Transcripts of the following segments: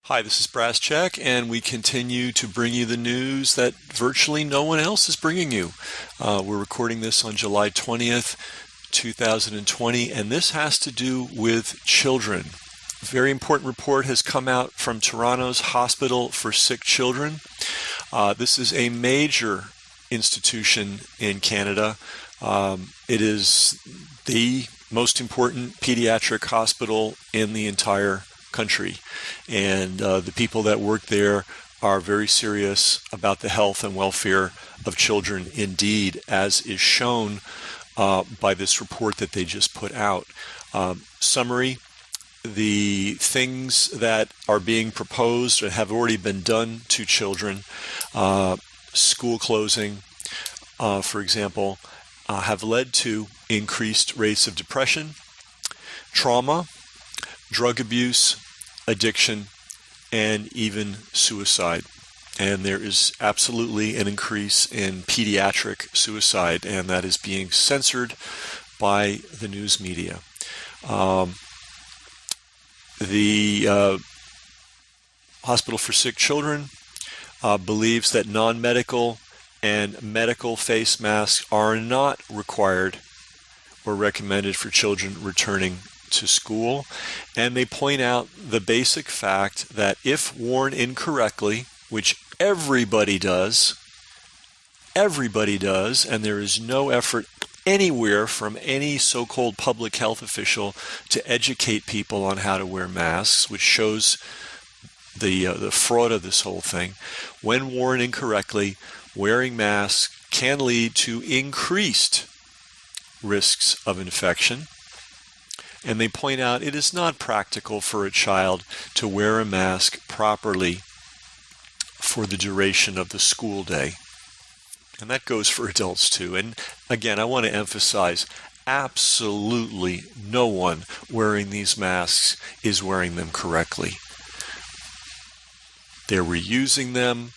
Hi, this is Brass Check, and we continue to bring you the news that virtually no one else is bringing you. We're recording this on July 20th, 2020, and this has to do with children. A very important report has come out from Toronto's Hospital for Sick Children. This is a major institution in Canada. It is the most important pediatric hospital in the entire country, and the people that work there are very serious about the health and welfare of children indeed, as is shown by this report that they just put out. Summary: the things that are being proposed or have already been done to children, school closing, for example, have led to increased rates of depression, trauma, drug abuse, addiction, and even suicide. And there is absolutely an increase in pediatric suicide, and that is being censored by the news media. The Hospital for Sick Children believes that non-medical and medical face masks are not required or recommended for children returning to school, and they point out the basic fact that if worn incorrectly, which everybody does, and there is no effort anywhere from any so-called public health official to educate people on how to wear masks, which shows the fraud of this whole thing. When worn incorrectly, wearing masks can lead to increased risks of infection. And they point out it is not practical for a child to wear a mask properly for the duration of the school day. And that goes for adults too. And again, I want to emphasize, absolutely no one wearing these masks is wearing them correctly. They're reusing them.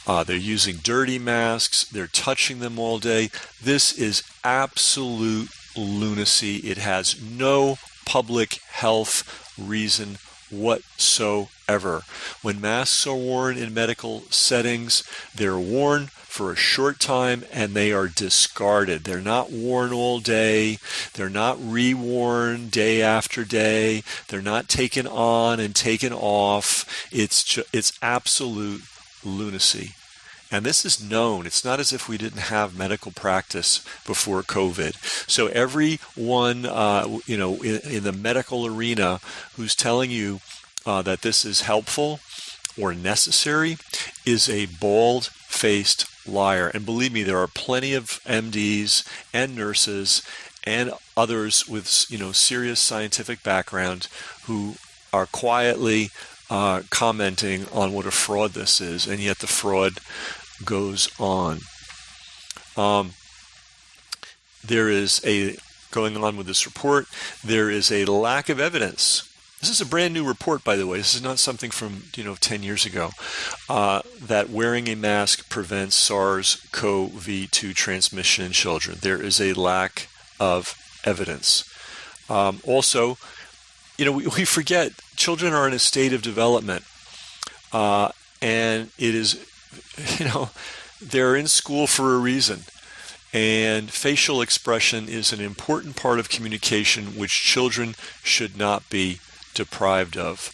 They're using dirty masks. They're touching them all day. This is absolute lunacy. It has no public health reason whatsoever. When masks are worn in medical settings, they're worn for a short time and they are discarded. They're not worn all day. They're not reworn day after day. They're not taken on and taken off. It's absolute lunacy. And this is known. It's not as if we didn't have medical practice before COVID. So everyone, in the medical arena who's telling you that this is helpful or necessary is a bald-faced liar. And believe me, there are plenty of MDs and nurses and others with, serious scientific background who are quietly commenting on what a fraud this is, and yet the fraud goes on. Going on with this report, there is a lack of evidence. This is a brand new report, by the way. This is not something from 10 years ago, that wearing a mask prevents SARS-CoV-2 transmission in children. There is a lack of evidence. Also, we forget children are in a state of development, and it is, they're in school for a reason. And facial expression is an important part of communication which children should not be deprived of.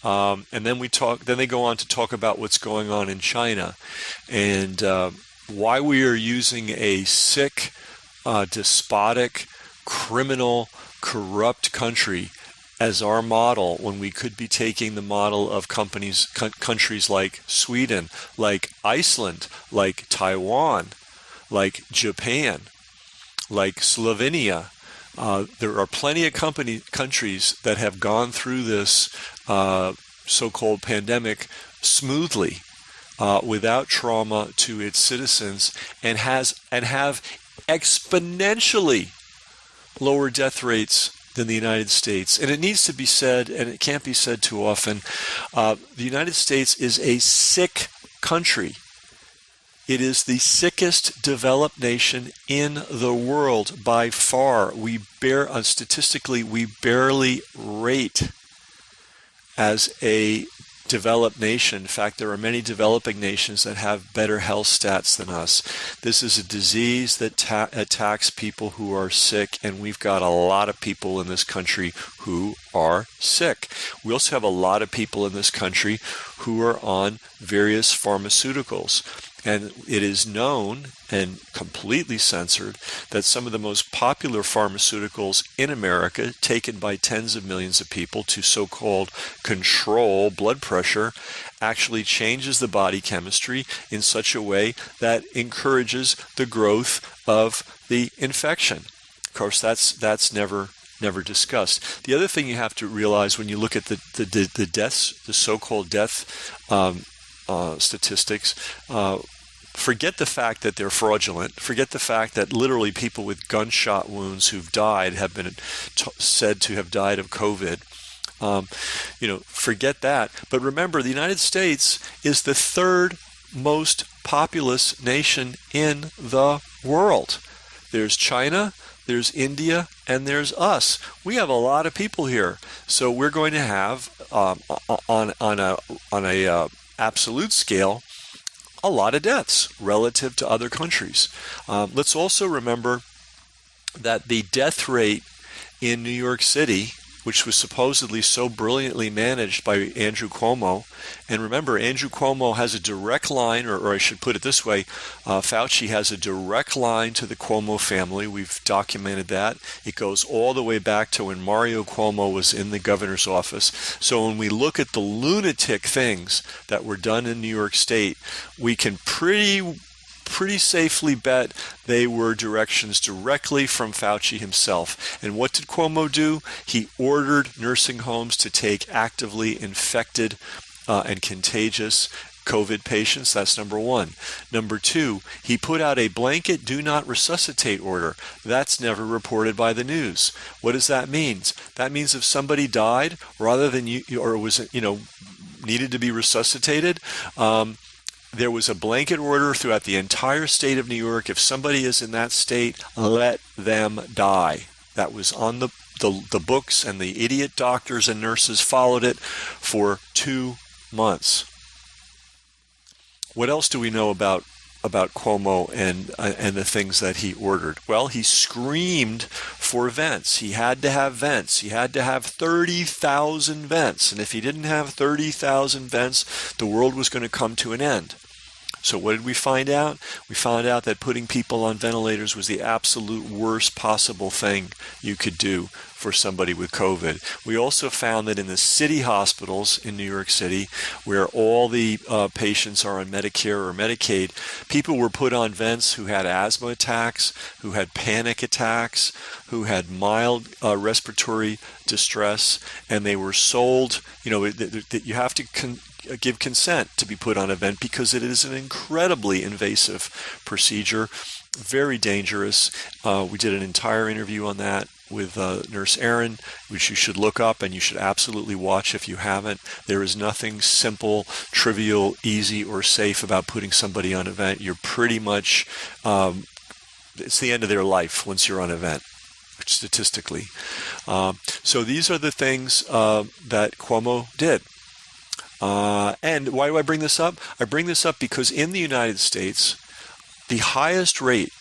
And then they go on to talk about what's going on in China and why we are using a sick, despotic, criminal, corrupt country as our model when we could be taking the model of countries like Sweden, like Iceland, like Taiwan, like Japan, like Slovenia. There are plenty of countries that have gone through this so-called pandemic smoothly, without trauma to its citizens, and have exponentially lower death rates than the United States. And it needs to be said, and it can't be said too often, the United States is a sick country. It is the sickest developed nation in the world by far. Statistically, we barely rate as a developed nation. In fact, there are many developing nations that have better health stats than us. This is a disease that attacks people who are sick, and we've got a lot of people in this country who are sick. We also have a lot of people in this country who are on various pharmaceuticals. And it is known and completely censored that some of the most popular pharmaceuticals in America, taken by tens of millions of people to so-called control blood pressure, actually changes the body chemistry in such a way that encourages the growth of the infection. Of course, that's never discussed. The other thing you have to realize when you look at the deaths, the so-called death statistics, forget the fact that they're fraudulent. Forget the fact that literally people with gunshot wounds who've died have been said to have died of COVID. Forget that. But remember, the United States is the third most populous nation in the world. There's China, there's India, and there's us. We have a lot of people here. So we're going to have, on a absolute scale, a lot of deaths relative to other countries. Let's also remember that the death rate in New York City, which was supposedly so brilliantly managed by Andrew Cuomo, and remember, Andrew Cuomo has a direct line, or I should put it this way, Fauci has a direct line to the Cuomo family. We've documented that. It goes all the way back to when Mario Cuomo was in the governor's office. So when we look at the lunatic things that were done in New York State, we can pretty safely bet they were directions directly from Fauci himself. And what did Cuomo do? He ordered nursing homes to take actively infected and contagious COVID patients. That's number one. Number two, he put out a blanket do not resuscitate order. That's never reported by the news. What does that mean? That means if somebody died rather than needed to be resuscitated, there was a blanket order throughout the entire state of New York. If somebody is in that state, let them die. That was on the books, and the idiot doctors and nurses followed it for 2 months. What else do we know about Cuomo and the things that he ordered? Well, he screamed for vents. He had to have vents. He had to have 30,000 vents. And if he didn't have 30,000 vents, the world was going to come to an end. So what did we find out? We found out that putting people on ventilators was the absolute worst possible thing you could do for somebody with COVID. We also found that in the city hospitals in New York City, where all the patients are on Medicare or Medicaid, people were put on vents who had asthma attacks, who had panic attacks, who had mild respiratory distress, and they were sold, that you have to give consent to be put on a vent because it is an incredibly invasive procedure, very dangerous. We did an entire interview on that with Nurse Erin, which you should look up and you should absolutely watch if you haven't. There is nothing simple, trivial, easy, or safe about putting somebody on a vent. You're pretty much, it's the end of their life once you're on a vent, statistically. So these are the things that Cuomo did. And why do I bring this up? I bring this up because in the United States, the highest rate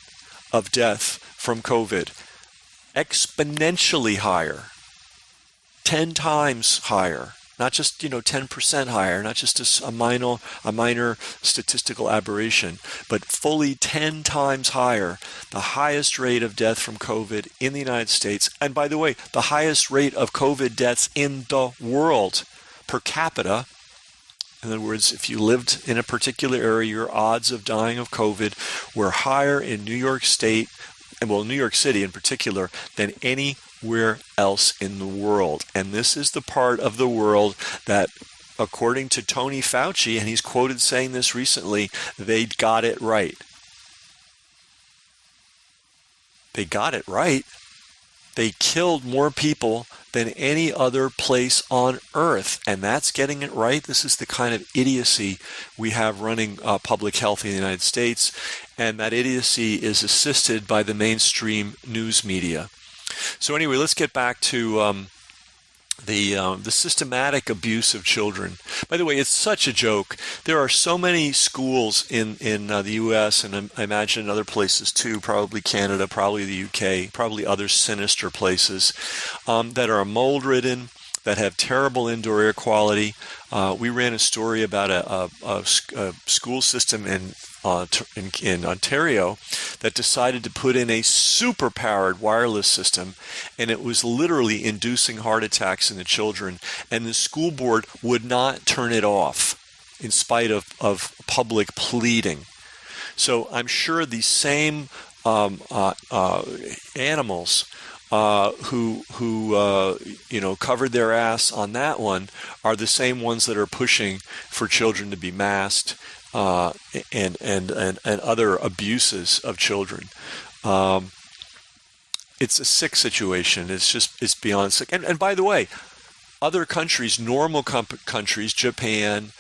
of death from COVID, exponentially higher, 10 times higher, not just 10% higher, not just a minor statistical aberration, but fully 10 times higher, the highest rate of death from COVID in the United States. And by the way, the highest rate of COVID deaths in the world per capita. In other words, if you lived in a particular area, your odds of dying of COVID were higher in New York State, and New York City in particular, than anywhere else in the world. And this is the part of the world that, according to Tony Fauci, and he's quoted saying this recently, they got it right. They got it right. They killed more people than any other place on earth, and that's getting it right. This is the kind of idiocy we have running public health in the United States, and that idiocy is assisted by the mainstream news media. So anyway, let's get back to the systematic abuse of children. By the way, it's such a joke. There are so many schools in the U.S. and I imagine in other places too, probably Canada, probably the U.K., probably other sinister places, that are mold-ridden, that have terrible indoor air quality. We ran a story about a school system in Ontario that decided to put in a super powered wireless system, and it was literally inducing heart attacks in the children, and the school board would not turn it off in spite of public pleading. So I'm sure these same animals who covered their ass on that one are the same ones that are pushing for children to be masked and other abuses of children. It's a sick situation. It's beyond sick. And by the way, other countries, normal countries, Japan,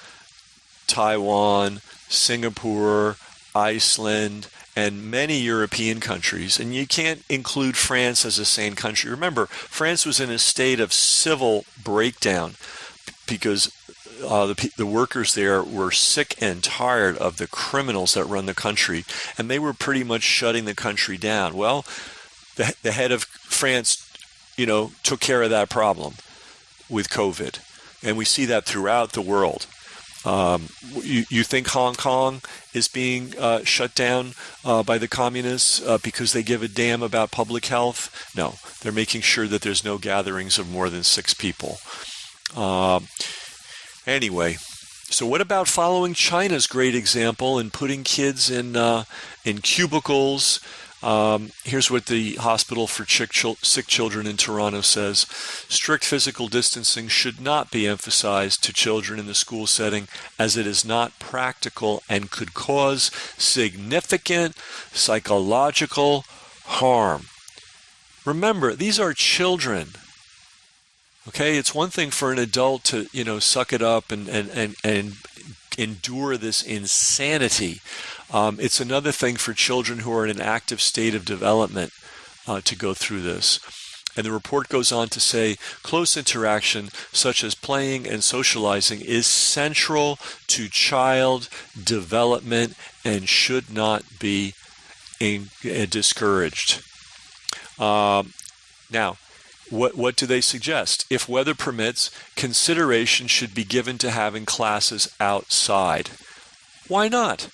Taiwan, Singapore, Iceland, and many European countries, and you can't include France as a sane country. Remember, France was in a state of civil breakdown because the workers there were sick and tired of the criminals that run the country, and they were pretty much shutting the country down. Well, the head of France, took care of that problem with COVID, and we see that throughout the world. You think Hong Kong is being shut down by the communists because they give a damn about public health? No, they're making sure that there's no gatherings of more than 6 people. Anyway, so what about following China's great example and putting kids in cubicles? Here's what the Hospital for Sick Children in Toronto says. Strict physical distancing should not be emphasized to children in the school setting as it is not practical and could cause significant psychological harm. Remember, these are children. Okay, it's one thing for an adult to, suck it up and endure this insanity. It's another thing for children who are in an active state of development to go through this. And the report goes on to say, close interaction, such as playing and socializing, is central to child development and should not be discouraged. Now, what do they suggest? If weather permits, consideration should be given to having classes outside. Why not?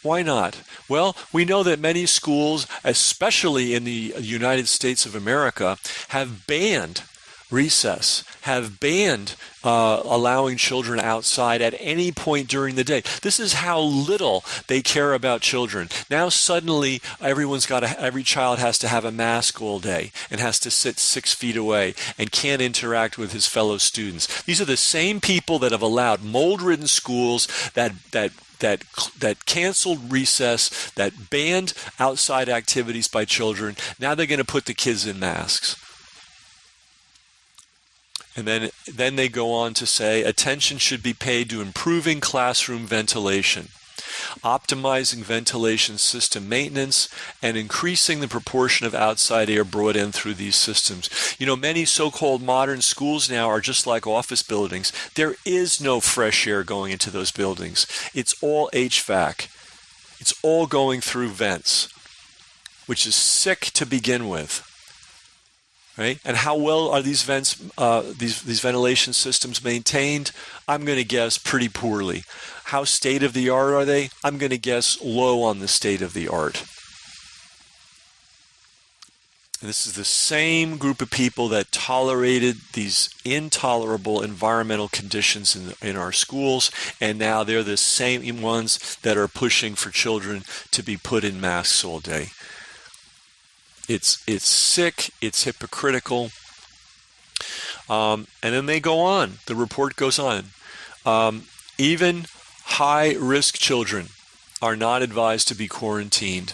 Why not? Well, we know that many schools, especially in the United States of America, have banned recess, have banned allowing children outside at any point during the day. This is how little they care about children. Now suddenly every child has to have a mask all day and has to sit 6 feet away and can't interact with his fellow students. These are the same people that have allowed mold-ridden schools that canceled recess, that banned outside activities by children. Now they're going to put the kids in masks. And then they go on to say, attention should be paid to improving classroom ventilation, optimizing ventilation system maintenance, and increasing the proportion of outside air brought in through these systems. Many so-called modern schools now are just like office buildings. There is no fresh air going into those buildings. It's all HVAC. It's all going through vents, which is sick to begin with. Right? And how well are these vents, these ventilation systems maintained? I'm going to guess pretty poorly. How state-of-the-art are they? I'm going to guess low on the state-of-the-art. And this is the same group of people that tolerated these intolerable environmental conditions in our schools, and now they're the same ones that are pushing for children to be put in masks all day. It's sick, it's hypocritical. And then they go on. The report goes on. Even high-risk children are not advised to be quarantined.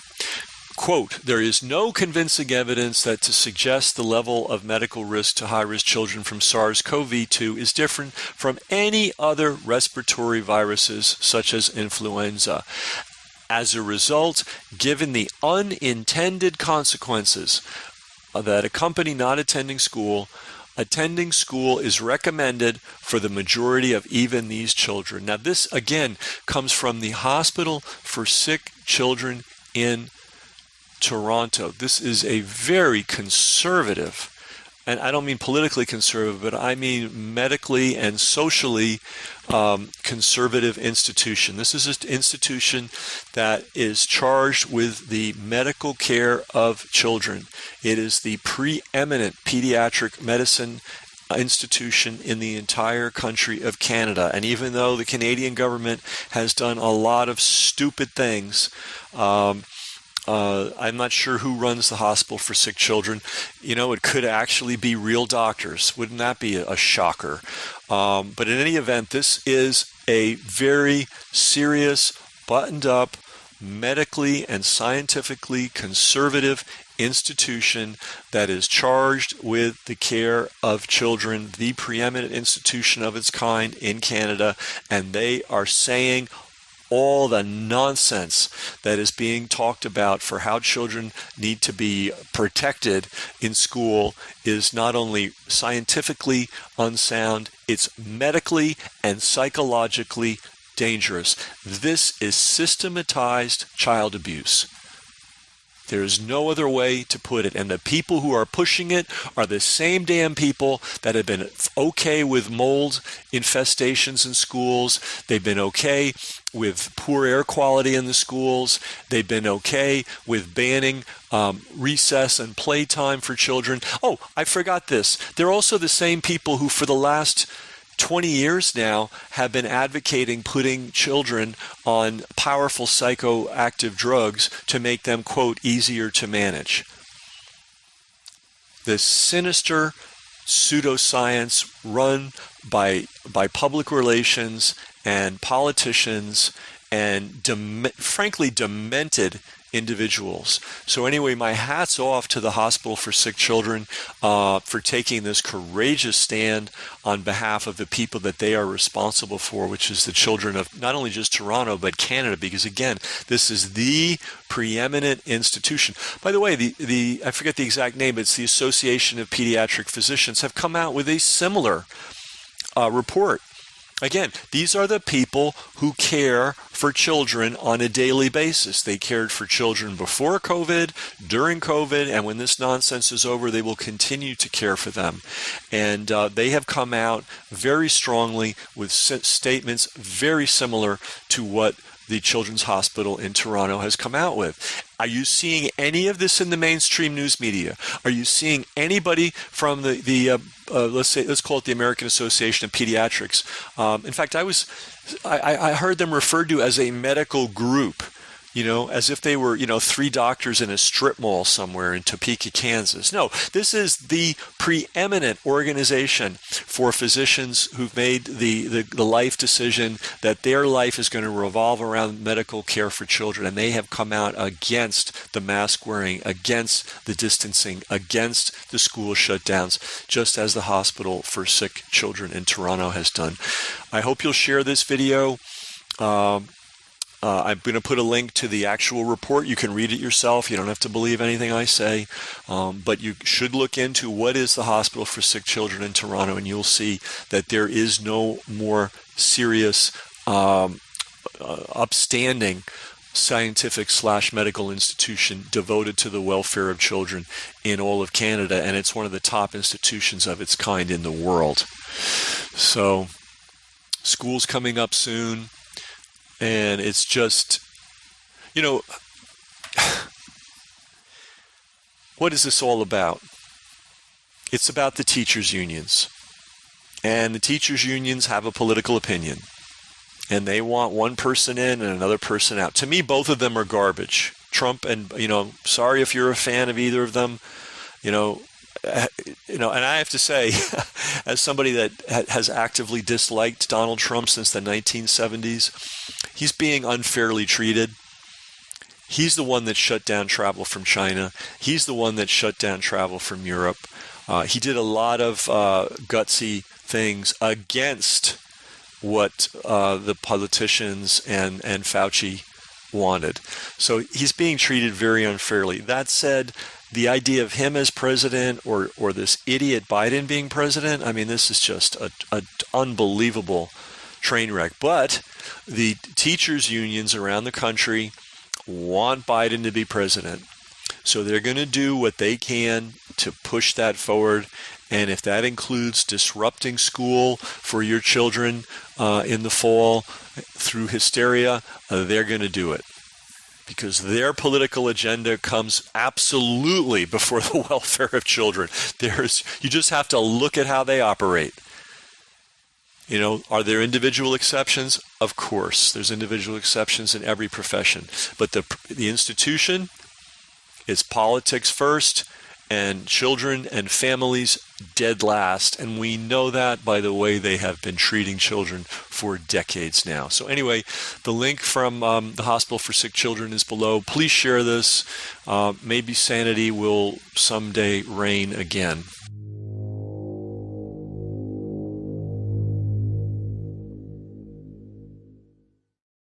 Quote, there is no convincing evidence that to suggest the level of medical risk to high-risk children from SARS-CoV-2 is different from any other respiratory viruses such as influenza. As a result, given the unintended consequences that accompany not attending school, attending school is recommended for the majority of even these children. Now, this again comes from the Hospital for Sick Children in Toronto. This is a very conservative, and I don't mean politically conservative, but I mean medically and socially conservative institution. This is an institution that is charged with the medical care of children. It is the preeminent pediatric medicine institution in the entire country of Canada. And even though the Canadian government has done a lot of stupid things, I'm not sure who runs the Hospital for Sick Children. You know, it could actually be real doctors. Wouldn't that be a shocker? But in any event, this is a very serious, buttoned up, medically and scientifically conservative institution that is charged with the care of children, the preeminent institution of its kind in Canada, and they are saying all the nonsense that is being talked about for how children need to be protected in school is not only scientifically unsound, it's medically and psychologically dangerous. This is systematized child abuse. There is no other way to put it. And the people who are pushing it are the same damn people that have been okay with mold infestations in schools. They've been okay with poor air quality in the schools. They've been okay with banning recess and playtime for children. Oh, I forgot this. They're also the same people who for the last 20 years now have been advocating putting children on powerful psychoactive drugs to make them, quote, easier to manage. This sinister pseudoscience run by public relations and politicians and frankly demented individuals. So anyway, my hat's off to the Hospital for Sick Children for taking this courageous stand on behalf of the people that they are responsible for, which is the children of not only just Toronto, but Canada, because again, this is the preeminent institution. By the way, I forget the exact name, but it's the Association of Pediatric Physicians have come out with a similar report. Again, these are the people who care for children on a daily basis. They cared for children before COVID, during COVID, and when this nonsense is over, they will continue to care for them. And they have come out very strongly with statements very similar to what the Children's Hospital in Toronto has come out with. Are you seeing any of this in the mainstream news media? Are you seeing anybody from let's call it the American Association of Pediatrics? In fact, I heard them referred to as a medical group, you know, as if they were, you know, three doctors in a strip mall somewhere in Topeka, Kansas. No, this is the preeminent organization for physicians who've made the life decision that their life is going to revolve around medical care for children. And they have come out against the mask wearing, against the distancing, against the school shutdowns, just as the Hospital for Sick Children in Toronto has done. I hope you'll share this video. I'm going to put a link to the actual report. You can read it yourself. You don't have to believe anything I say. But you should look into what is the Hospital for Sick Children in Toronto, and you'll see that there is no more serious, upstanding scientific/medical institution devoted to the welfare of children in all of Canada, and it's one of the top institutions of its kind in the world. So, school's coming up soon. And it's just, you know, what is this all about? It's about the teachers' unions. And the teachers' unions have a political opinion. And they want one person in and another person out. To me, both of them are garbage. Trump and, you know, sorry if you're a fan of either of them, you know, and I have to say, as somebody that has actively disliked Donald Trump since the 1970s, he's being unfairly treated. He's the one that shut down travel from China. He's the one that shut down travel from Europe. He did a lot of gutsy things against what the politicians and Fauci wanted. So he's being treated very unfairly. That said, the idea of him as president or this idiot Biden being president, I mean, this is just a unbelievable train wreck. But the teachers' unions around the country want Biden to be president. So they're going to do what they can to push that forward. And if that includes disrupting school for your children in the fall through hysteria, they're going to do it. Because their political agenda comes absolutely before the welfare of children. You just have to look at how they operate. You know, are there individual exceptions? Of course, there's individual exceptions in every profession. But the institution is politics first, and children and families dead last. And we know that by the way they have been treating children for decades now. So anyway, the link from the Hospital for Sick Children is below. Please share this. Maybe sanity will someday reign again.